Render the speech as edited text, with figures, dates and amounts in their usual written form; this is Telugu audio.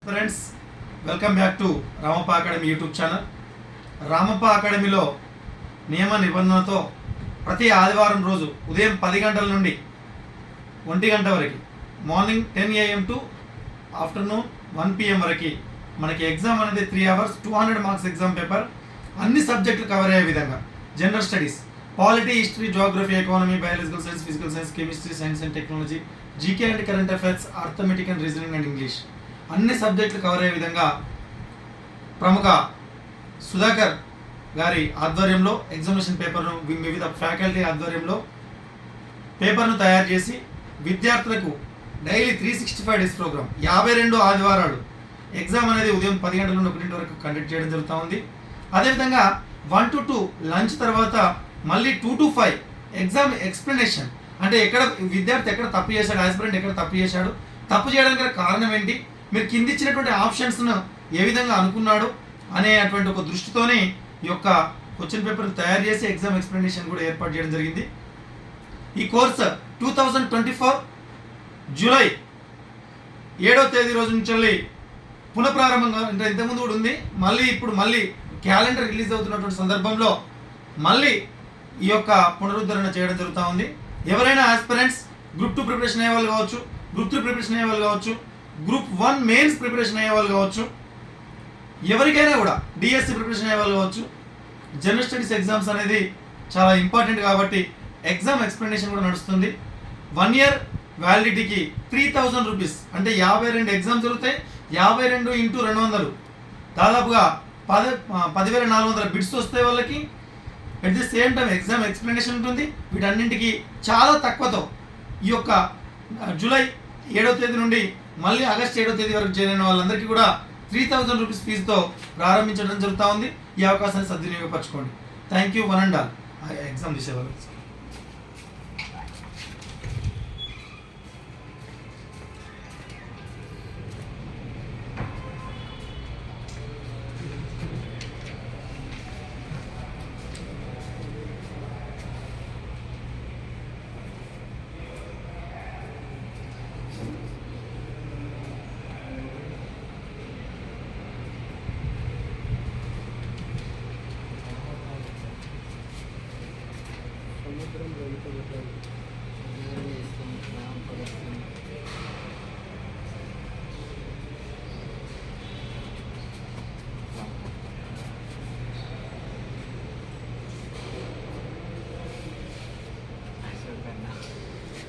Friends, welcome back to Ramappa academy YouTube channel. Ramappa అకాడమీలో నియమ నిబంధనతో ప్రతి ఆదివారం రోజు ఉదయం 10 గంటల నుండి 1 గంట వరకు, morning 10 AM to afternoon 1 PM వరకు మనకి ఎగ్జామ్ అనేది 3 hours 200 మార్క్స్ ఎగ్జామ్ పేపర్. అన్ని సబ్జెక్టులు కవర్ అయ్యే విధంగా general studies, polity, history, geography, economy, biological science, physical science, chemistry, science and technology, GK and current affairs, arithmetic and reasoning and English అన్ని సబ్జెక్టులు కవర్ అయ్యే విధంగా ప్రముఖ సుధాకర్ గారి ఆధ్వర్యంలో ఎగ్జామినేషన్ పేపర్ను వివిధ ఫ్యాకల్టీ ఆధ్వర్యంలో పేపర్ను తయారు చేసి విద్యార్థులకు డైలీ 365 డేస్ ప్రోగ్రామ్ 52 ఆదివారాలు ఎగ్జామ్ అనేది ఉదయం 10 గంటల నుండి 1 గంట వరకు కండక్ట్ చేయడం జరుగుతూ ఉంది. అదేవిధంగా 1 to 2 లంచ్ తర్వాత మళ్ళీ 2 to 5 ఎగ్జామ్ ఎక్స్ప్లెనేషన్, అంటే ఎక్కడ విద్యార్థి ఎక్కడ తప్పు చేశాడు, ఆస్పిరెంట్ ఎక్కడ తప్పు చేశాడు, తప్పు చేయడానికి కారణం ఏంటి, మీరు కింద ఇచ్చినటువంటి ఆప్షన్స్ను ఏ విధంగా అనుకున్నాడు అనేటువంటి ఒక దృష్టితోనే ఈ యొక్క క్వశ్చన్ పేపర్ తయారు చేసి ఎగ్జామ్ ఎక్స్ప్లెనేషన్ కూడా ఏర్పాటు చేయడం జరిగింది. ఈ కోర్సు 2024 జూలై 7వ తేదీ రోజు నుంచి పునఃప్రారంభంగా, అంటే ఇంతకుముందు కూడా ఉంది, ఇప్పుడు మళ్ళీ క్యాలెండర్ రిలీజ్ అవుతున్నటువంటి సందర్భంలో మళ్ళీ ఈ యొక్క పునరుద్ధరణ చేయడం జరుగుతూ ఉంది. ఎవరైనా ఆస్పిరెంట్స్ గ్రూప్ 2 ప్రిపరేషన్ అయ్యే వాళ్ళు కావచ్చు, గ్రూప్ 3 ప్రిపరేషన్ అయ్యే వాళ్ళు కావచ్చు, గ్రూప్ 1 మెయిన్స్ ప్రిపరేషన్ అయ్యే వాళ్ళు కావచ్చు, ఎవరికైనా కూడా డిఎస్సి ప్రిపరేషన్ అయ్యే వాళ్ళు కావచ్చు, జనరల్ స్టడీస్ ఎగ్జామ్స్ అనేది చాలా ఇంపార్టెంట్ కాబట్టి ఎగ్జామ్ ఎక్స్ప్లెనేషన్ కూడా నడుస్తుంది. 1 year వ్యాలిడిటీకి 3000 రూపీస్, అంటే 52 ఎగ్జామ్స్ జరుగుతాయి. 52 × 200 దాదాపుగా 10,400 బిట్స్ వస్తాయి వాళ్ళకి. At the same time exam explanation ఉంటుంది. వీటన్నింటికి చాలా తక్కువతో ఈ యొక్క జూలై 7వ తేదీ నుండి మళ్ళీ ఆగస్ట్ 7వ తేదీ వరకు చేరిన వాళ్ళందరికీ కూడా 3000 రూపీస్ ఫీజుతో ప్రారంభించడం జరుగుతూ ఉంది. ఈ అవకాశాన్ని సద్వినియోగపరచుకోండి. Thank you one and all. Exam చేసేవాళ్ళు.